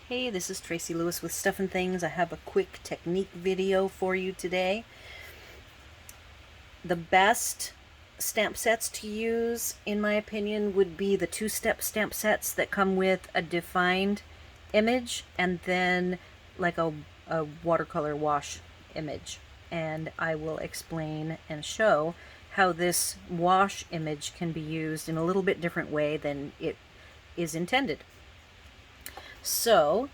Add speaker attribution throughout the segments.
Speaker 1: Hey, this is Tracy Lewis with Stuff and Things. I have a quick technique video for you today. The best stamp sets to use, in my opinion, would be the two-step stamp sets that come with a defined image and then like a watercolor wash image. And I will explain and show how this wash image can be used in a little bit different way than it is intended. So,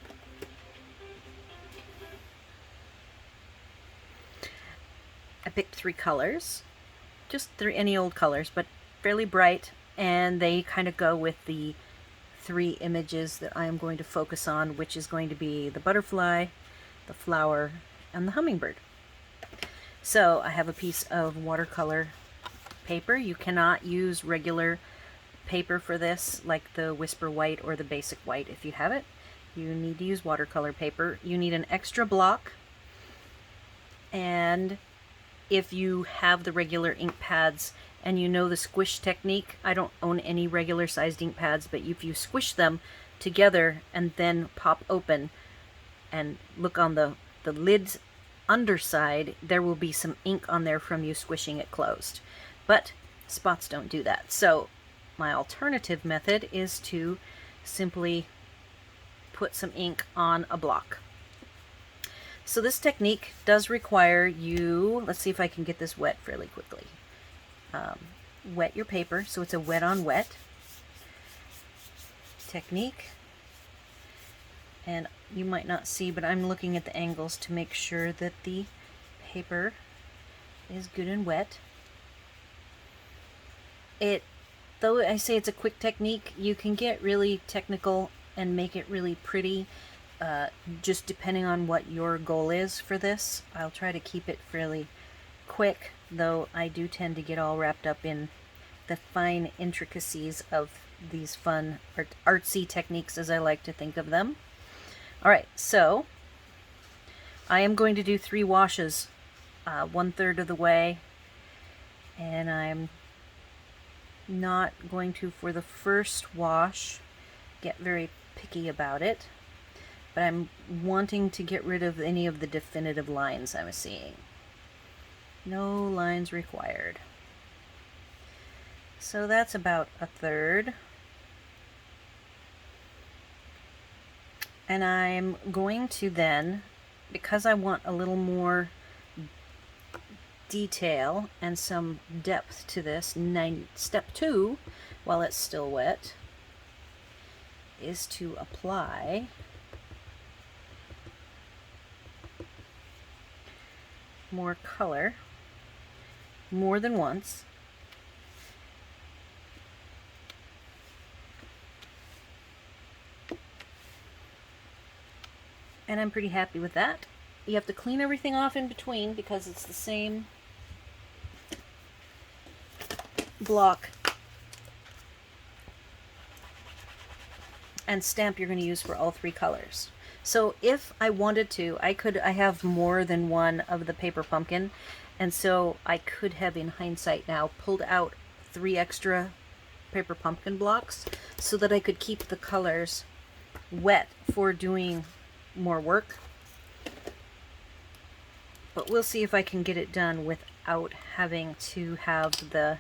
Speaker 1: I picked three colors, just any old colors, but fairly bright, and they kind of go with the three images that I am going to focus on, which is going to be the butterfly, the flower, and the hummingbird. So I have a piece of watercolor paper. You cannot use regular paper for this, like the Whisper White or the Basic White. If you have it, you need to use watercolor paper. You need an extra block, and if you have the regular ink pads and you know the squish technique, I don't own any regular sized ink pads, but if you squish them together and then pop open and look on the lid's underside, there will be some ink on there from you squishing it closed. But spots don't do that. So my alternative method is to simply put some ink on a block. So this technique does require you, let's see if I can get this wet fairly quickly. Wet your paper, so it's a wet on wet technique. And you might not see, but I'm looking at the angles to make sure that the paper is good and wet. Though I say it's a quick technique, you can get really technical and make it really pretty. Just depending on what your goal is for this. I'll try to keep it fairly quick, though I do tend to get all wrapped up in the fine intricacies of these fun artsy techniques, as I like to think of them. Alright, so I am going to do 3 washes, 1/3 of the way, and I'm not going to, for the first wash, get very picky about it. But I'm wanting to get rid of any of the definitive lines I'm seeing. No lines required. So that's about 1/3. And I'm going to then, because I want a little more detail and some depth to this, step 2, while it's still wet, is to apply more color more than once. And I'm pretty happy with that. You have to clean everything off in between because it's the same block and stamp you're going to use for all 3 colors. So if I wanted to, I have more than one of the paper pumpkin, and so I could have, in hindsight now, pulled out 3 extra paper pumpkin blocks so that I could keep the colors wet for doing more work. But we'll see if I can get it done without having to have the,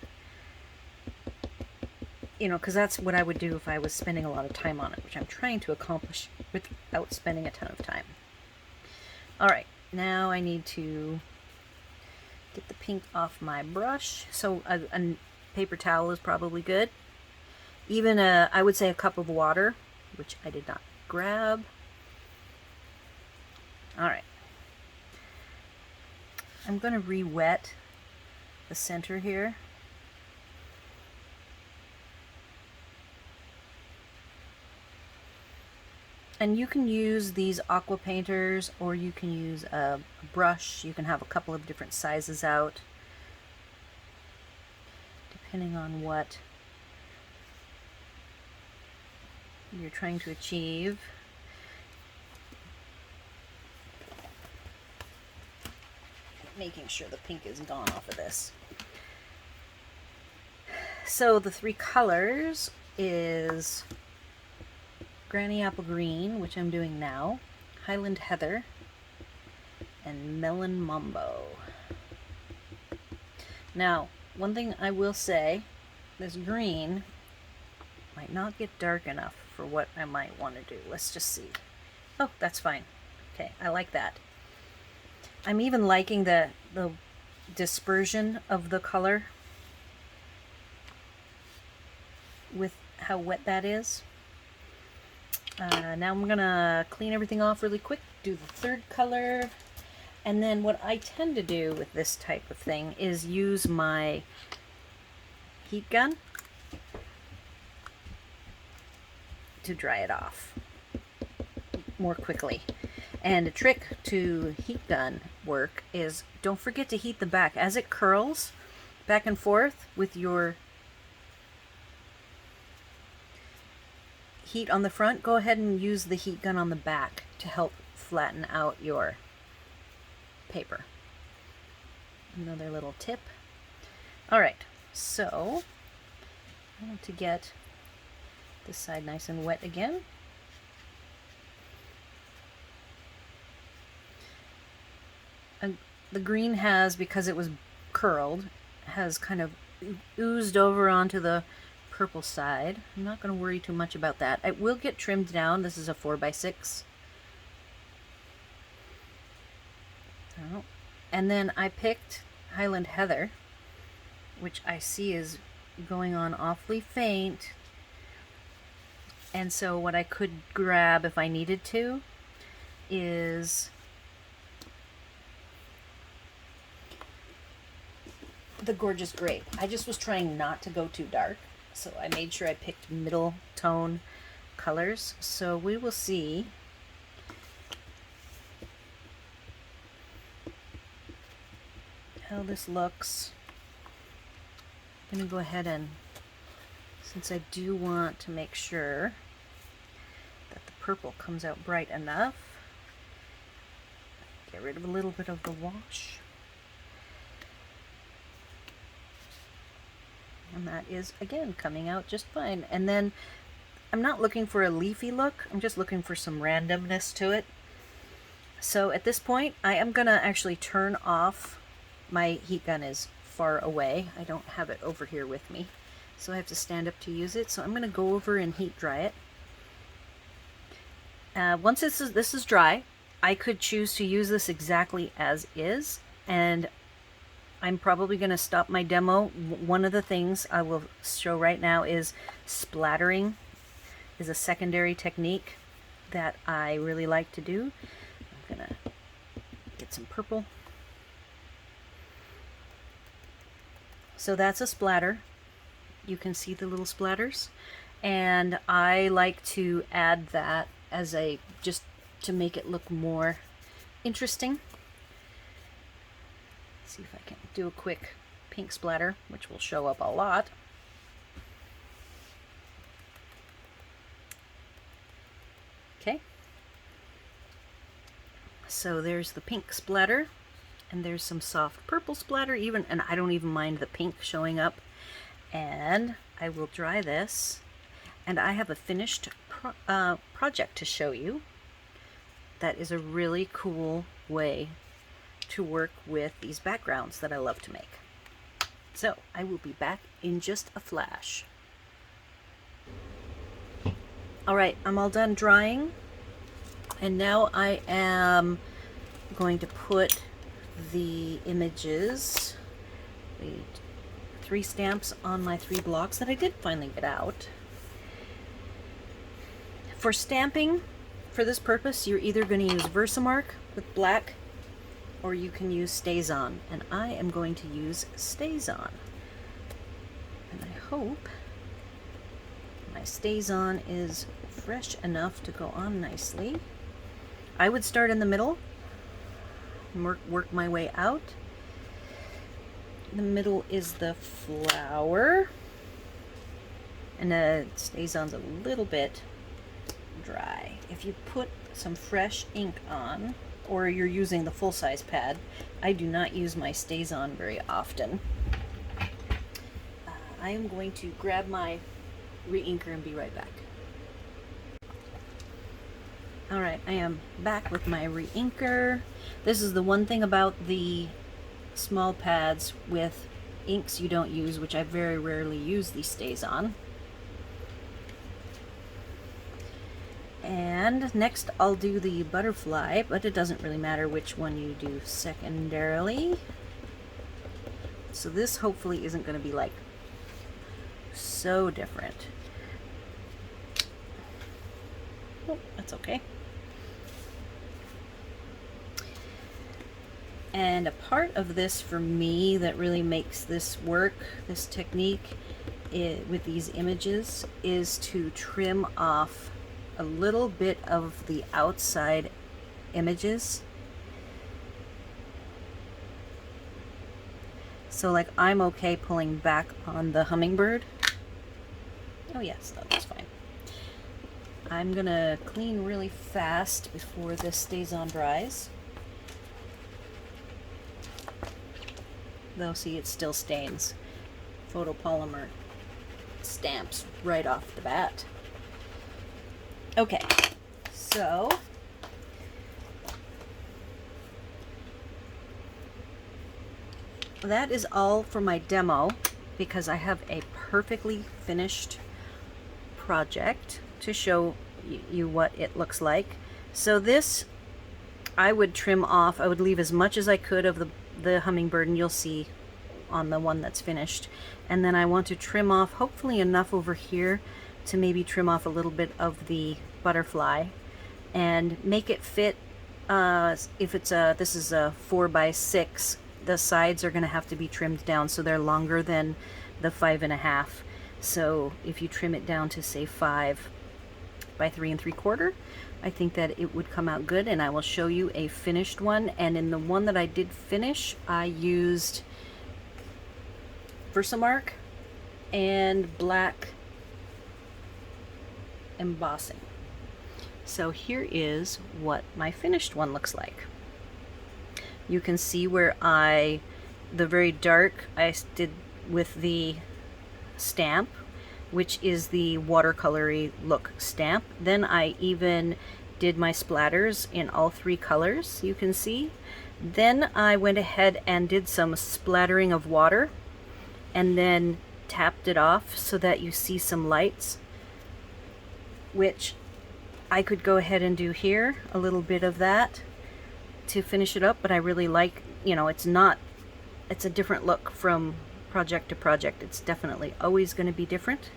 Speaker 1: because that's what I would do if I was spending a lot of time on it, which I'm trying to accomplish without spending a ton of time. Alright, now I need to get the pink off my brush. So a paper towel is probably good. Even I would say a cup of water, which I did not grab. Alright. I'm going to re-wet the center here. And you can use these aqua painters, or you can use a brush. You can have a couple of different sizes out, depending on what you're trying to achieve. Making sure the pink is gone off of this. So the 3 colors is Granny Apple Green, which I'm doing now, Highland Heather, and Melon Mambo. Now, one thing I will say, this green might not get dark enough for what I might want to do. Let's just see. Oh, that's fine. Okay, I like that. I'm even liking the dispersion of the color with how wet that is. Now I'm gonna clean everything off really quick, do the third color, and then what I tend to do with this type of thing is use my heat gun to dry it off more quickly. And a trick to heat gun work is don't forget to heat the back. As it curls back and forth with your heat on the front, go ahead and use the heat gun on the back to help flatten out your paper. Another little tip. Alright, so I want to get this side nice and wet again. And the green has, because it was curled, has kind of oozed over onto the purple side. I'm not going to worry too much about that. It will get trimmed down. This is a 4x6. Oh. And then I picked Highland Heather, which I see is going on awfully faint. And so what I could grab if I needed to is the Gorgeous Grape. I just was trying not to go too dark, so I made sure I picked middle tone colors. So we will see how this looks. I'm going to go ahead and, since I do want to make sure that the purple comes out bright enough, get rid of a little bit of the wash. And that is, again, coming out just fine. And then I'm not looking for a leafy look. I'm just looking for some randomness to it. So at this point, I am going to actually turn off. My heat gun is far away. I don't have it over here with me, so I have to stand up to use it. So I'm going to go over and heat dry it. Once this is dry, I could choose to use this exactly as is, and I'm probably going to stop my demo. One of the things I will show right now is splattering is a secondary technique that I really like to do. I'm going to get some purple. So that's a splatter. You can see the little splatters. And I like to add that as a, just to make it look more interesting. See if I can do a quick pink splatter, which will show up a lot. Okay. So there's the pink splatter, and there's some soft purple splatter even, and I don't even mind the pink showing up. And I will dry this, and I have a finished project to show you. That is a really cool way to work with these backgrounds that I love to make. So I will be back in just a flash. Alright, I'm all done drying, and now I am going to put the images, the 3 stamps on my 3 blocks that I did finally get out. For stamping, for this purpose, you're either going to use Versamark with black, or you can use StazOn, and I am going to use StazOn. And I hope my StazOn is fresh enough to go on nicely. I would start in the middle and work my way out. The middle is the flower, and the StazOn's a little bit dry. If you put some fresh ink on, or you're using the full-size pad, I do not use my StazOn very often. I am going to grab my re-inker and be right back. Alright, I am back with my re-inker. This is the one thing about the small pads with inks you don't use, which I very rarely use these days on. And next I'll do the butterfly, but it doesn't really matter which one you do secondarily. So this hopefully isn't going to be like so different. Oh, that's okay. And a part of this for me that really makes this work, this technique with these images, is to trim off a little bit of the outside images. So like I'm okay pulling back on the hummingbird. Oh yes, that looks fine. I'm gonna clean really fast before this stays on dries. Though, see, it still stains. Photopolymer stamps right off the bat. Okay, so that is all for my demo, because I have a perfectly finished project to show you what it looks like. So this, I would trim off. I would leave as much as I could of the hummingbird, and you'll see on the one that's finished. And then I want to trim off hopefully enough over here to maybe trim off a little bit of the butterfly and make it fit. If it's this is a 4x6, the sides are going to have to be trimmed down so they're longer than the 5.5. So if you trim it down to say 5 by 3 3/4, I think that it would come out good, and I will show you a finished one. And in the one that I did finish, I used Versamark and black embossing. So here is what my finished one looks like. You can see where the very dark I did with the stamp, which is the watercolory look stamp. Then I even did my splatters in all 3 colors, you can see. Then I went ahead and did some splattering of water and then tapped it off so that you see some lights, which I could go ahead and do here, a little bit of that to finish it up. But I really like, you know, it's a different look from project to project. It's definitely always going to be different.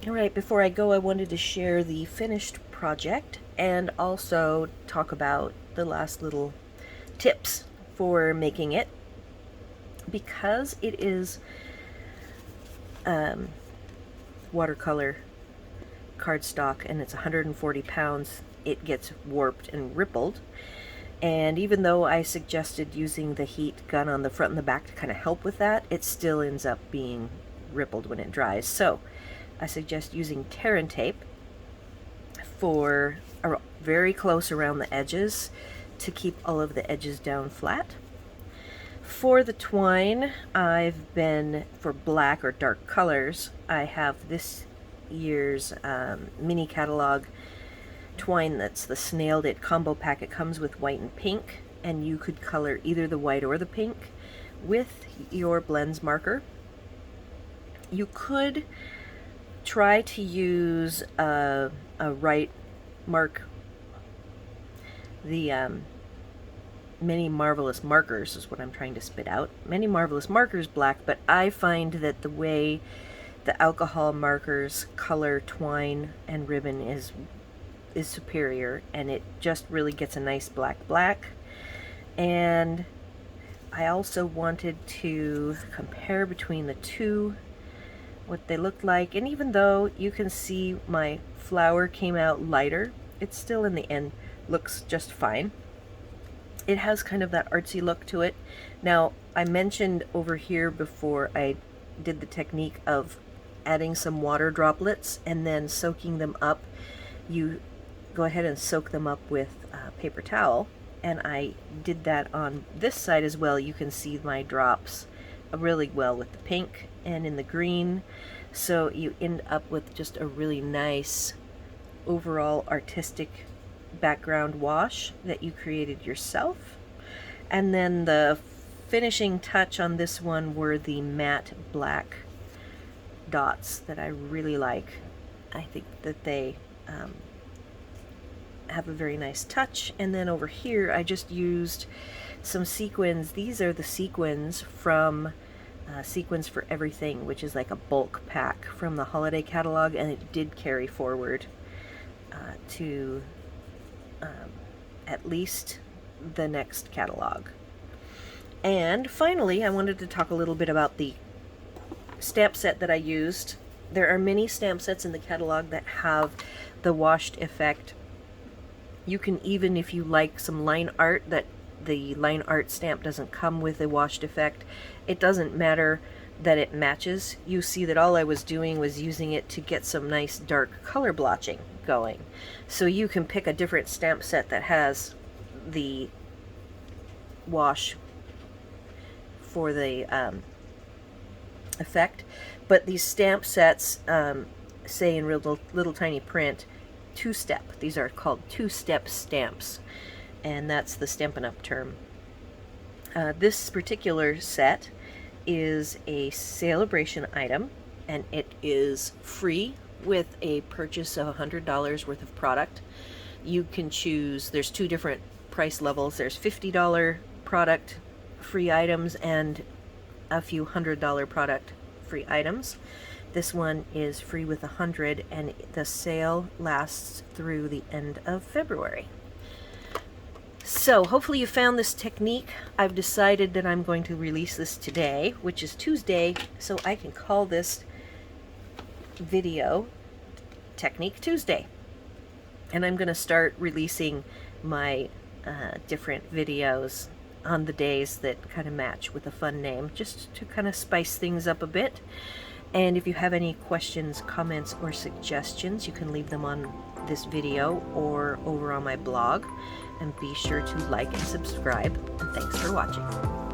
Speaker 1: Alright, before I go, I wanted to share the finished project and also talk about the last little tips for making it. Because it is watercolor cardstock and it's 140 pounds, it gets warped and rippled. And even though I suggested using the heat gun on the front and the back to kind of help with that, it still ends up being rippled when it dries. So I suggest using tear and tape for very close around the edges to keep all of the edges down flat. For the twine, for black or dark colors, I have this year's mini catalog twine that's the Snailed It combo pack. It comes with white and pink, and you could color either the white or the pink with your blends marker. You could try to use a right mark, the Many Marvelous Markers is what I'm trying to spit out. Many Marvelous Markers black, but I find that the way the alcohol markers color twine and ribbon is superior, and it just really gets a nice black. And I also wanted to compare between the two, what they looked like. And even though you can see my flower came out lighter, it still in the end looks just fine. It has kind of that artsy look to it. Now, I mentioned over here before I did the technique of adding some water droplets and then soaking them up. You go ahead and soak them up with paper towel, and I did that on this side as well. You can see my drops really well with the pink and in the green, so you end up with just a really nice overall artistic background wash that you created yourself. And then the finishing touch on this one were the matte black dots that I really like. I think that they have a very nice touch. And then over here I just used some sequins. These are the sequins from Sequins for Everything, which is like a bulk pack from the holiday catalog, and it did carry forward to at least the next catalog. And finally, I wanted to talk a little bit about the stamp set that I used. There are many stamp sets in the catalog that have the washed effect. You can even, if you like some line art, that the line art stamp doesn't come with a washed effect, it doesn't matter that it matches. You see that all I was doing was using it to get some nice dark color blotching going. So you can pick a different stamp set that has the wash for the effect, but these stamp sets say in real little tiny print two-step. These are called two-step stamps, and that's the Stampin' Up term. This particular set is a Sale-A-Bration item, and it is free with a purchase of $100 worth of product. You can choose, there's two different price levels. There's $50 product free items and a few $100 product free items. This one is free with $100, and the sale lasts through the end of February. So hopefully you found this technique. I've decided that I'm going to release this today, which is Tuesday, so I can call this video Technique Tuesday. And I'm going to start releasing my different videos on the days that kind of match with a fun name, just to kind of spice things up a bit. And if you have any questions, comments, or suggestions, you can leave them on this video or over on my blog. And be sure to like and subscribe. And thanks for watching.